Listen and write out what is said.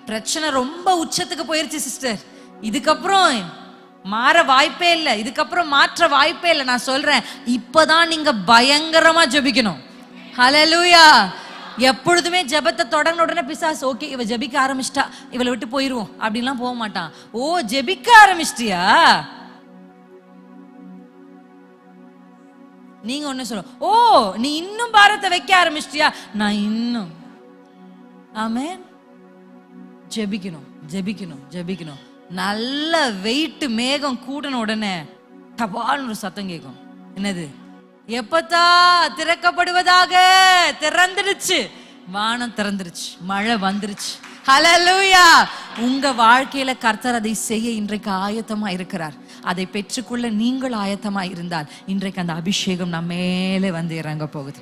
பிரச்சனை ரொம்ப உச்சத்துக்கு போயிருச்சு சிஸ்டர், இதுக்கப்புறம் மாற வாய்ப்பே இல்லை, இதுக்கப்புறம் மாற்ற வாய்ப்பே இல்லை. நான் சொல்றேன், இப்பதான் நீங்க பயங்கரமா ஜெபிக்கணும். ஹல்லேலூயா. எப்பொழுதுமே ஜெபத்தை தொடங்கின உடனே பிசாசு ஓகே இவ ஜெபிக்க ஆரம்பிச்சிட்டா, இவளை விட்டு போயிருவோம் அப்படின்லாம் போக மாட்டான். ஓ ஜெபிக்க ஆரம்பிச்சிட்டியா, நீங்க ஒண்ணு சொல்ல, ஓ நீ இன்னும் பாரத்தை வைக்க ஆரம்பிச்சிட்டியா, நான் இன்னும். ஆமென். ஜெபிக்கணும் ஜெபிக்கணும் ஜெபிக்கணும். நல்ல வெயிட் மேகம் கூடின உடனே டபால்னு ஒரு சத்தம் கேட்கும். என்னது? எப்பத்தா திறக்கப்படுவதாக. திறந்துடுச்சு, வானம் திறந்துருச்சு, மழை வந்துருச்சு. ஹல்லேலூயா. உங்க வாழ்க்கையில கர்த்தர் அதை செய்ய இன்றைக்கு ஆயத்தமா இருக்கிறார். அதை பெற்றுக்கொள்ள நீங்கள் ஆயத்தமா இருந்தால் இன்றைக்கு அந்த அபிஷேகம் நம்ம மேலே வந்து இறங்க போகுது.